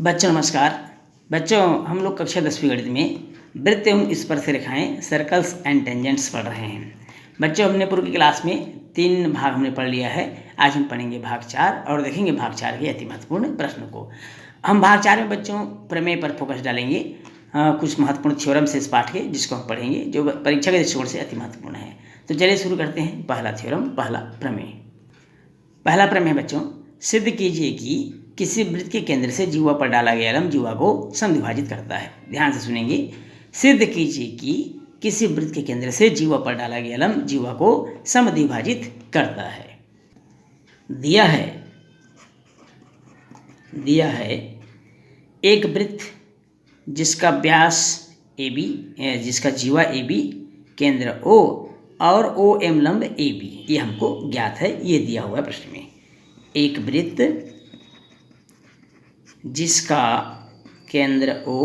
बच्चों नमस्कार। बच्चों हम लोग कक्षा 10वीं गणित में वृत्त एवं स्पर्शरेखाएं सर्कल्स एंड टेंजेंट्स पढ़ रहे हैं। बच्चों हमने पूर्व की क्लास में 3 भाग हमने पढ़ लिया है। आज हम पढ़ेंगे भाग 4 और देखेंगे भाग 4 के अति महत्वपूर्ण प्रश्न को। हम भाग 4 में बच्चों प्रमेय पर फोकस डालेंगे, कुछ महत्वपूर्ण थ्योरम से इस पाठ के, जिसको हम पढ़ेंगे, जो परीक्षा के दृष्टिकोण से अति महत्वपूर्ण है। तो चलिए शुरू करते हैं। पहला थ्योरम, पहला प्रमेय। पहला प्रमेय बच्चों, सिद्ध कीजिए कि किसी वृत्त के केंद्र से जीवा पर डाला गया लंब जीवा को समद्विभाजित करता है। ध्यान से सुनेंगे। सिद्ध कीजिए कि किसी वृत्त के केंद्र से जीवा पर डाला गया लंब जीवा को समद्विभाजित करता है। दिया है एक वृत्त जिसका व्यास AB, जिसका जीवा AB, केंद्र O और OM लंब AB, ये हमको ज्ञात है। ये दिया हुआ है प्रश्न में। एक वृत्त जिसका केंद्र O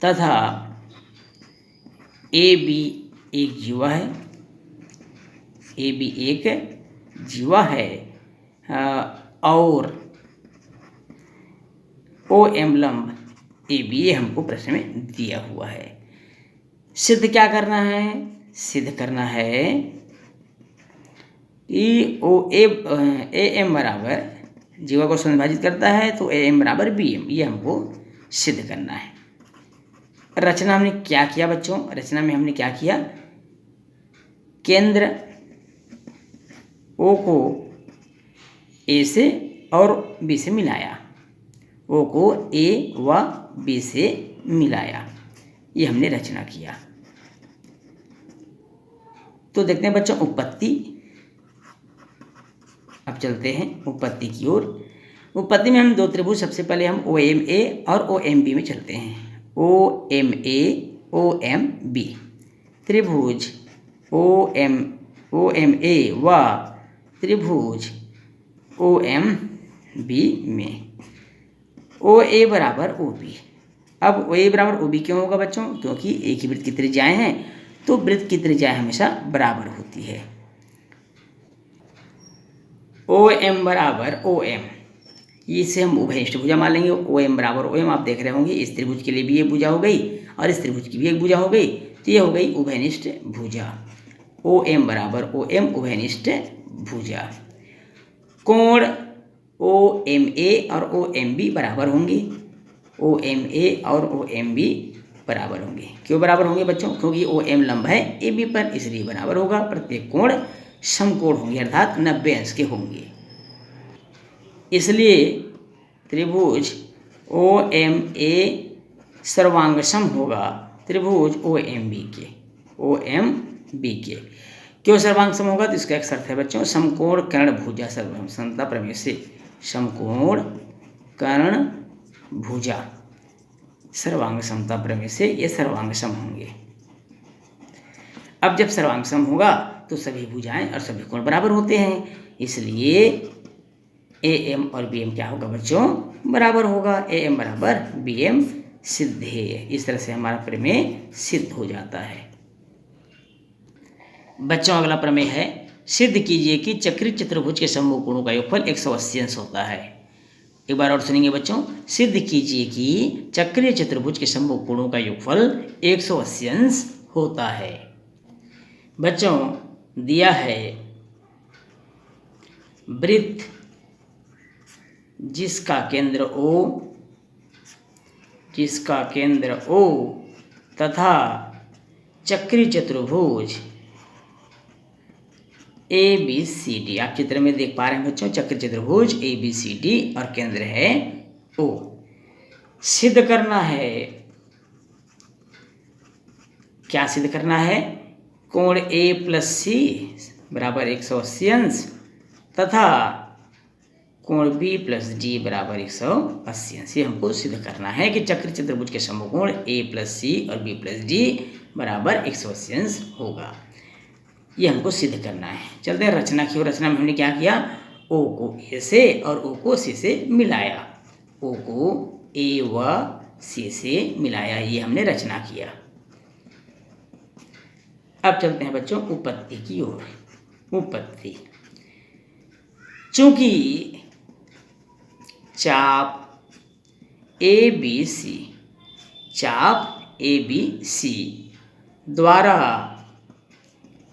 तथा AB एक जीवा है, AB एक जीवा है और OM लंब AB, ये हमको प्रश्न में दिया हुआ है। सिद्ध क्या करना है? सिद्ध करना है कि AM बराबर जीवा को समद्विभाजित करता है, तो AM बराबर BM, ये हमको सिद्ध करना है। रचना हमने क्या किया बच्चों? रचना में हमने क्या किया? केंद्र O को A से और B से मिलाया, O को A व B से मिलाया, ये हमने रचना किया। तो देखते हैं बच्चों उत्पत्ति। अब चलते हैं उत्पत्ति की ओर। उत्पत्ति में हम 2 त्रिभुज, सबसे पहले हम OMA और OMB में चलते हैं। OMA OMB त्रिभुज OMA व त्रिभुज OMB में OA बराबर OB। अब OA बराबर OB क्यों होगा बच्चों? क्योंकि एक ही वृत्त की त्रिज्याएं हैं, तो वृत्त की त्रिज्या हमेशा बराबर होती है। OM बराबर OM, इसे हम उभयनिष्ठ भुजा मान लेंगे। OM बराबर OM आप देख रहे होंगे, इस त्रिभुज के लिए भी एक भुजा हो गई और इस त्रिभुज की भी एक भुजा हो गई, तो ये हो गई उभयनिष्ठ भुजा। OM बराबर OM उभयनिष्ठ भुजा। कोण OMA और OMB बराबर होंगे। OMA और OMB बराबर होंगे। क्यों बराबर होंगे बच्चों? क्योंकि OM लंब है AB पर, इसलिए बराबर होगा। प्रत्येक कोण समकोण होंगे, अर्थात 90 अंश के होंगे। इसलिए त्रिभुज OMA सर्वांगसम होगा त्रिभुज OMB के। क्यों सर्वांगसम होगा? तो इसका एक शर्त है बच्चों, समकोण कर्ण भुजा समता प्रमेय से। समकोण कर्ण भुजा सर्वांग समता प्रमेय से ये सर्वांगसम होंगे। अब जब सर्वांगसम होगा तो सभी भुजाएं और सभी कोण बराबर होते हैं, इसलिए AM और BM क्या होगा बच्चों? बराबर होगा। AM बराबर BM सिद्ध है। इस तरह से हमारा प्रमेय सिद्ध हो जाता है। बच्चों अगला प्रमेय है, सिद्ध कीजिए कि चक्रीय चतुर्भुज के समूह कोणों का योगफल 180 अंश होता है। एक बार और सुनेंगे बच्चों। सिद्ध कीजिए कि चक्रीय चतुर्भुज के समूह कोणों का योगफल 180 अंश होता है। बच्चों दिया है वृत्त जिसका केंद्र O तथा चक्रीय चतुर्भुज ABCD, आप चित्र में देख पा रहे हैं बच्चों, चक्रीय चतुर्भुज ABCD और केंद्र है O। सिद्ध करना है, क्या सिद्ध करना है? कोण A + C बराबर 180 अंश तथा कोण B + D बराबर 180 अंश। ये हमको सिद्ध करना है कि चक्रीय चतुर्भुज के समकोण A + C और B + D बराबर 180 अंश होगा। ये हमको सिद्ध करना है। चलते हैं रचना की ओर। रचना में हमने क्या किया? O को A से और O को C से मिलाया। O को A व C से मिलाया, ये हमने रचना किया। अब चलते हैं बच्चों उत्पत्ति की ओर। उत्पत्ति, चूंकि चाप ABC, चाप ABC द्वारा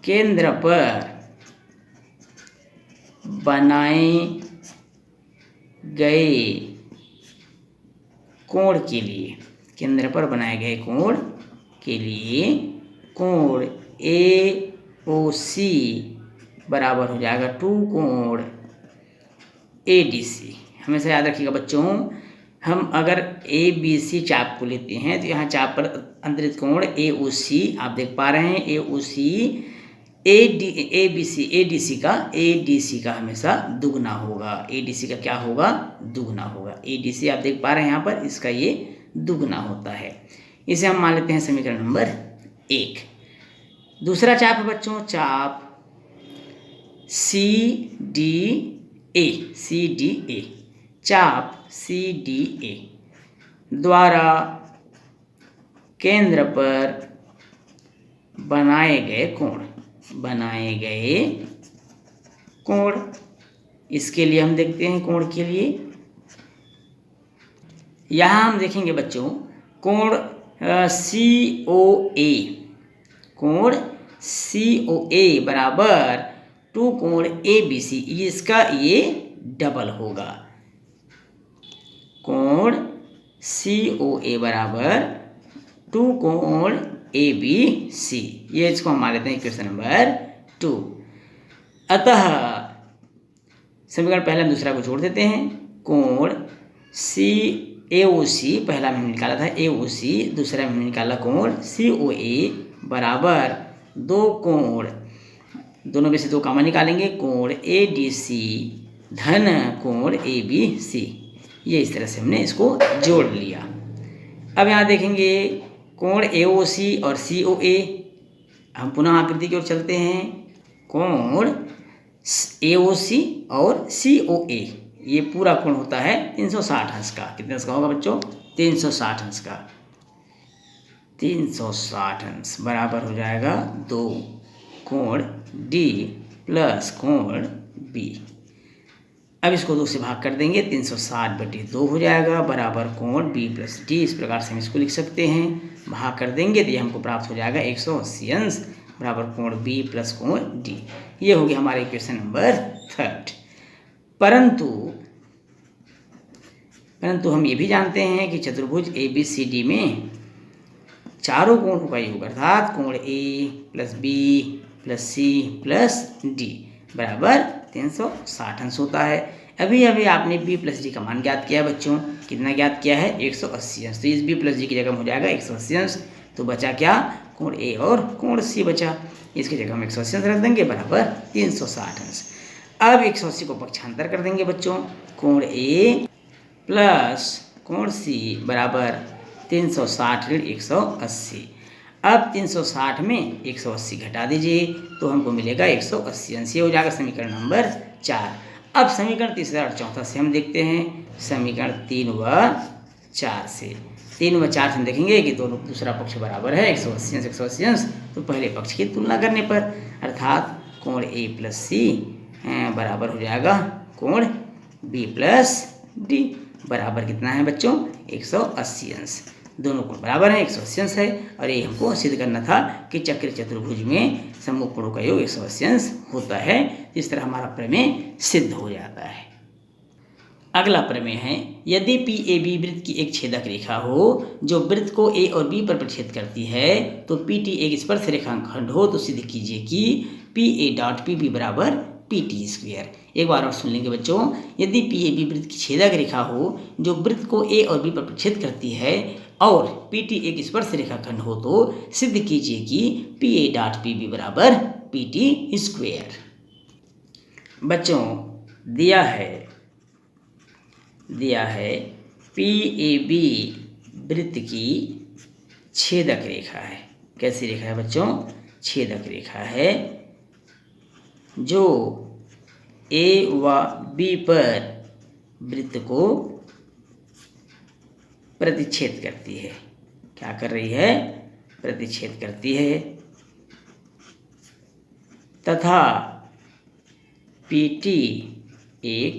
केंद्र पर बनाए गए कोण के लिए, केंद्र पर बनाए गए कोण के लिए कोण AOC बराबर हो जाएगा 2 कोण ADC। हमेशा याद रखिएगा बच्चों, हम अगर ABC चाप को लेते हैं तो यहाँ चाप पर अंतरित कोण AOC आप देख पा रहे हैं, AOC ADC का हमेशा दुगना होगा। ADC का क्या होगा? दुगना होगा। ADC आप देख पा रहे हैं यहाँ पर, इसका ये दुगना होता है। इसे हम मान लेते हैं समीकरण नंबर 1। दूसरा चाप है बच्चों, चाप CDA, चाप CDA द्वारा केंद्र पर बनाए गए कोण, इसके लिए हम देखते हैं कोण के लिए। यहाँ हम देखेंगे बच्चों कोण COA बराबर 2 कोण ABC, इसका ये डबल होगा। कोण COA बराबर 2 कोण ABC, ये इसको हम मान लेते हैं इक्वेशन नंबर 2। अतः समीकरण पहले हम दूसरा को जोड़ देते हैं। कोण AOC पहला में हमने निकाला था AOC, दूसरा में हमने निकाला कोण COA बराबर 2 कोण, दोनों में से 2 कॉमन निकालेंगे, कोण ADC धन कोण ABC। ये इस तरह से हमने इसको जोड़ लिया। अब यहाँ देखेंगे कोण AOC और COA, हम पुनः आकृति की ओर चलते हैं। कोण AOC और COA ये पूरा कोण होता है 360 अंश का। कितने अंश का होगा बच्चों? 360 अंश का। 360 अंश बराबर हो जाएगा 2 कोण D प्लस कोण B। अब इसको 2 से भाग कर देंगे, 360/2 हो जाएगा बराबर कोण B प्लस D। इस प्रकार से हम इसको लिख सकते हैं। भाग कर देंगे तो ये हमको प्राप्त हो जाएगा 180 अंश बराबर कोण B प्लस कोण D। ये होगी हमारे इक्वेशन नंबर 3। परंतु हम ये भी जानते हैं कि चतुर्भुज ABCD में चारों कोणों का योग अर्थात कोण A plus B plus C plus D बराबर 360 अंश होता है। अभी आपने B प्लस D का मान ज्ञात किया है बच्चों। कितना ज्ञात किया है? 180 अंश। तो इस B प्लस D की जगह हो जाएगा 180 अंश। तो बचा क्या? कोण A और कोण C बचा। इसकी जगह हम 180 अंश रख देंगे बराबर 360 अंश। अब 180 को पक्षांतर कर देंगे बच्चों। कोण A प्लस कोण C बराबर 360 ऋण 180। अब 360 में 180 घटा दीजिए तो हमको मिलेगा 180 अंश। ये हो जाएगा समीकरण नंबर 4। अब समीकरण तीसरा और चौथा से हम देखते हैं। समीकरण 3 व 4 से, 3 व 4 से हम देखेंगे कि दोनों दूसरा पक्ष बराबर है 180 अंश 180 अंश। तो पहले पक्ष की तुलना करने पर अर्थात कोण A प्लस C बराबर हो जाएगा कोण B प्लस D बराबर कितना है बच्चों? 180 अंश। दोनों कोण बराबर है, 180 अंश है। और ये हमको सिद्ध करना था कि चक्र चतुर्भुज में सम्मुख कोणों का योग 180 अंश होता है। इस तरह हमारा प्रमेय सिद्ध हो जाता है। अगला प्रमेय है, यदि PAB वृत्त की एक छेदक रेखा हो जो वृत्त को A और B पर प्रतिच्छेद करती है तो PT एक स्पर्श रेखाखंड हो तो सिद्ध कीजिए कि PA डॉट PB बराबर PT स्क्वायर। एक बार और सुन लेंगे बच्चों, यदि PAB वृत्त की छेदक रेखा हो जो वृत्त को A और B पर प्रतिच्छेद करती है और PT एक स्पर्श रेखाखंड हो तो सिद्ध कीजिए कि PA डॉट PB बराबर PT स्क्वायर। बच्चों दिया है PAB वृत्त की छेदक रेखा है। कैसी रेखा है बच्चों? छेदक रेखा है जो A व B पर वृत्त को प्रतिच्छेद करती है। क्या कर रही है? प्रतिच्छेद करती है। तथा PT एक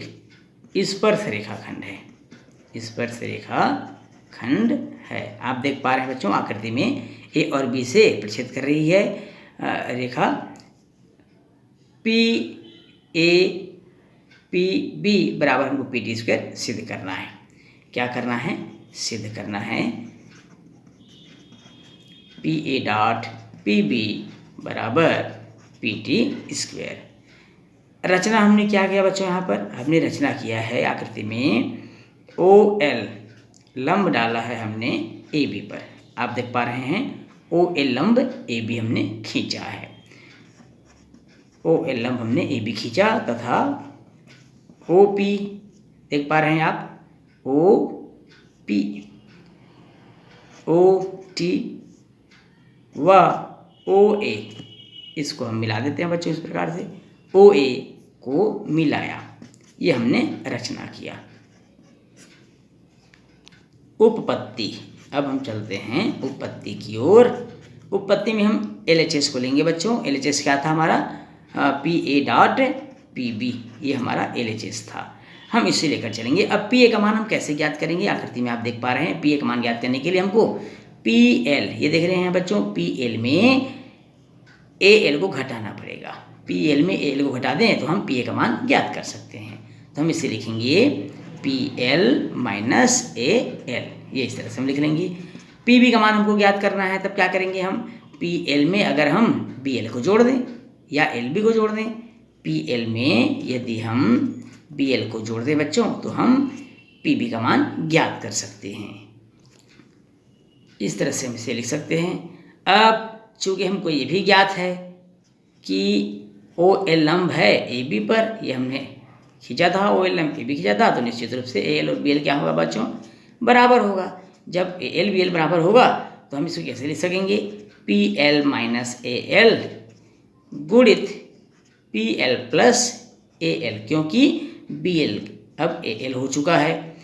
स्पर्श रेखाखंड है। स्पर्श रेखा खंड है। आप देख पा रहे हैं बच्चों, आकृति में ए और बी से प्रतिच्छेद कर रही है रेखा पी ए पी बी बराबर हमको पी टी स्क्वायर सिद्ध करना है। क्या करना है? सिद्ध करना है P A dot P B बराबर पी टी स्क्वायर। रचना हमने क्या किया बच्चों? यहाँ पर हमने रचना किया है आकृति में ओ एल लंब डाला है हमने ए बी पर। आप देख पा रहे हैं ओ एल लंब ए बी हमने खींचा है। ओ एल लंब हमने ए बी खींचा तथा ओ पी देख पा रहे हैं आप, ओ पी ओ टी व ओ ए इसको हम मिला देते हैं बच्चों इस प्रकार से। ओ ए को मिलाया, ये हमने रचना किया। उपपत्ति, अब हम चलते हैं उपपत्ति की ओर। उपपत्ति में हम LHS को लेंगे बच्चों। LHS क्या था हमारा? P A dot P B, ये हमारा LHS था। हम इसे लेकर चलेंगे। अब पी ए का मान हम कैसे ज्ञात करेंगे? आकृति में आप देख पा रहे हैं पी ए का मान ज्ञात करने के लिए हमको पी एल, ये देख रहे हैं बच्चों, पी एल में ए एल को घटाना पड़ेगा। पी एल में ए एल को घटा दें तो हम पी ए का मान ज्ञात कर सकते हैं। तो हम इसे लिखेंगे P L minus A L, ये इस तरह से हम लिख लेंगे। पी बी का मान हमको ज्ञात करना है, तब क्या करेंगे हम? पी एल में अगर हम बी एल को जोड़ दें या एल बी को जोड़ दें, पी एल में यदि हम बी एल को जोड़ दें बच्चों तो हम पी बी का मान ज्ञात कर सकते हैं। इस तरह से हम इसे लिख सकते हैं। अब चूँकि हमको ये भी ज्ञात है कि ओ एल लंब है ए बी पर, ये हमने खींचा था, ओ एल लंब ए बी खींचा था, तो निश्चित रूप से ए एल और बी एल क्या होगा बच्चों? बराबर होगा। जब ए एल बी एल बराबर होगा तो हम इसको कैसे लिख सकेंगे? P L minus A L गुणित P L plus A L, क्योंकि बी एल अब ए एल हो चुका है।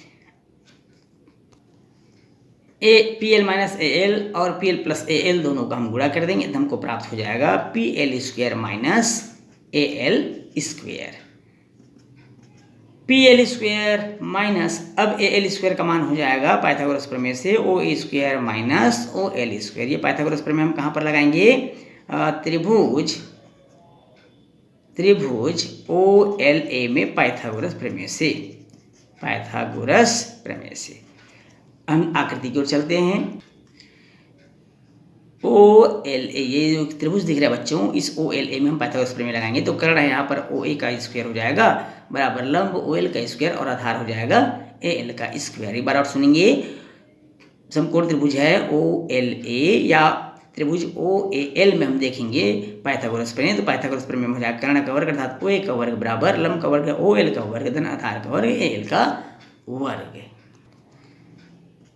A P L minus A L और P L plus A L दोनों का हम गुणा कर देंगे तो हमको प्राप्त हो जाएगा P L square minus A L square. P L square minus, अब ए एल स्क्वायर का मान हो जाएगा पाइथागोरस प्रमेय से O A square minus O L square. ये पाइथागोरस प्रमेय हम कहाँ पर लगाएंगे? त्रिभुज ओ एल ए में पाइथागोरस प्रमेय से, पाइथागोरस प्रमेय से। हम आकृति की ओर चलते हैं। ओ एल ए, ये जो त्रिभुज दिख रहा है बच्चों, इस ओ एल ए में हम पाइथागोरस प्रमेय लगाएंगे तो कर्ण है यहाँ पर ओ ए का स्क्वायर हो जाएगा बराबर लंब ओ एल का स्क्वायर और आधार हो जाएगा ए एल का स्क्वायर। एक बार और सुनेंगे, समकोण त्रिभुज है ओ एल ए या त्रिभुज ओ ए एल में हम देखेंगे पाइथागोरस प्रमेय, तो पाइथागोरस प्रमेय में हो जाएगा कर्ण का वर्ग अर्थात ओ ए का वर्ग बराबर लंब का वर्ग ओ एल का वर्ग धन आधार का वर्ग ए एल का वर्ग।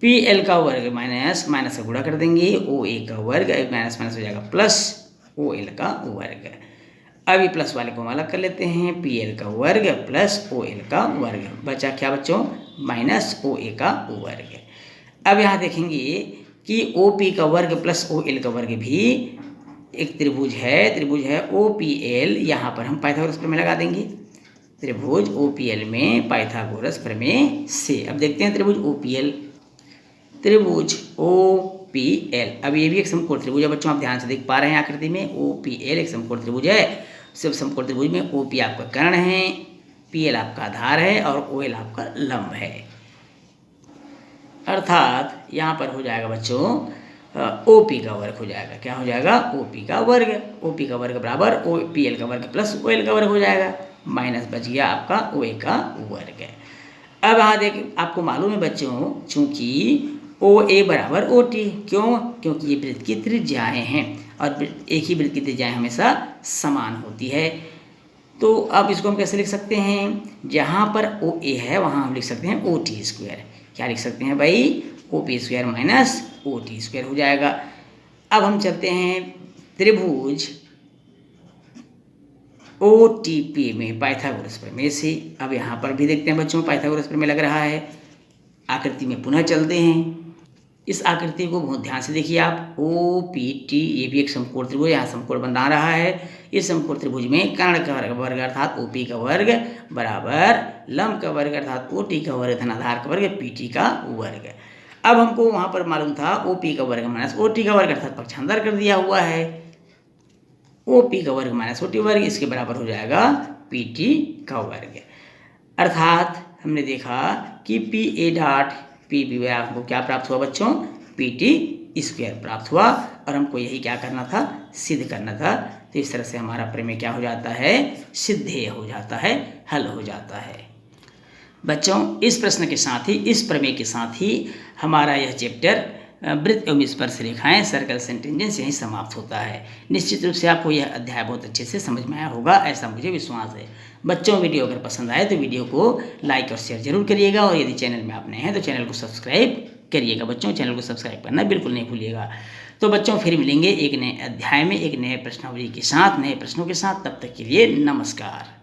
पी एल का वर्ग माइनस माइनस से गुणा कर देंगे, ओ ए का वर्ग माइनस माइनस हो जाएगा प्लस ओ एल का वर्ग। अब ये प्लस वाले को हम अलग कर लेते हैं, पी एल का वर्ग प्लस ओ एल का वर्ग, बचा क्या बच्चों? माइनस ओ ए का वर्ग। अब यहाँ देखेंगे कि ओ पी का वर्ग प्लस ओ एल का वर्ग भी एक त्रिभुज है ओ पी एल, यहाँ पर हम पाइथागोरस प्रमेय लगा देंगे। त्रिभुज ओ पी एल में पाइथागोरस प्रमेय से, अब देखते हैं त्रिभुज ओ पी एल, त्रिभुज ओ पी एल। अब ये भी एक समकोण त्रिभुज है बच्चों, आप ध्यान से देख पा रहे हैं आकृति में ओ पी एल एक समकोण त्रिभुज है। सिर्फ समकोण त्रिभुज में ओ पी आपका कर्ण है, पी एल आपका आधार है और ओ एल आपका लंब है। अर्थात यहाँ पर हो जाएगा बच्चों ओ पी का वर्ग हो जाएगा। क्या हो जाएगा? ओ पी का वर्ग। ओ पी का वर्ग बराबर ओ पी एल का वर्ग प्लस ओ एल का वर्ग हो जाएगा, माइनस बच गया आपका ओ ए का वर्ग। अब यहाँ देख, आपको मालूम है बच्चों, चूंकि ओ ए बराबर ओ टी, क्यों? क्योंकि ये वृत्त की त्रिज्याएँ हैं और एक ही वृत्त की त्रिज्याएँ हमेशा समान होती है। तो अब इसको हम कैसे लिख सकते हैं? जहाँ पर ओ ए है वहाँ हम लिख सकते हैं ओ टी स्क्वायर। क्या लिख सकते हैं भाई? O P square minus O T square हो जाएगा। अब हम चलते हैं त्रिभुज ओ टी पी में पाइथागोरस प्रमेय से। अब यहाँ पर भी देखते हैं बच्चों पाइथागोरस प्रमेय लग रहा है। आकृति में पुनः चलते हैं। इस आकृति को बहुत ध्यान से देखिए आप। ओ पी टी, ये भी एक समकोण त्रिभुज, यहाँ समकोण बना रहा है। इस समकोण त्रिभुज में कर्ण का वर्ग अर्थात ओपी का वर्ग बराबर लंब का वर्ग अर्थात ओटी का वर्ग धन आधार का वर्ग पीटी का वर्ग। अब हमको वहाँ पर मालूम था ओपी का वर्ग माइनस ओटी का वर्ग अर्थात पक्षांतर कर दिया हुआ है। ओपी का वर्ग माइनस ओटी वर्ग इसके बराबर हो जाएगा पीटी का वर्ग। अर्थात हमने देखा कि P A dot P B बराबर हमको क्या प्राप्त हुआ बच्चों, पी टी स्क्वायर प्राप्त हुआ। और हमको यही क्या करना था, सिद्ध करना था। तो इस तरह से हमारा प्रमेय क्या हो जाता है, सिद्धेय हो जाता है, हल हो जाता है। बच्चों इस प्रश्न के साथ ही, इस प्रमेय के साथ ही हमारा यह चैप्टर वृत्त एवं स्पर्श रेखाएं सर्कल्स एंड टेंजेंट्स यहीं समाप्त होता है। निश्चित रूप से आपको यह अध्याय बहुत अच्छे से समझ में आया होगा, ऐसा मुझे विश्वास है। बच्चों वीडियो अगर पसंद आए तो वीडियो को लाइक और शेयर जरूर करिएगा, और यदि चैनल में आप नए हैं तो चैनल को सब्सक्राइब करिएगा। बच्चों चैनल को सब्सक्राइब करना बिल्कुल नहीं भूलिएगा। तो बच्चों फिर मिलेंगे एक नए अध्याय में एक नए प्रश्नावली के साथ, नए प्रश्नों के साथ। तब तक के लिए नमस्कार।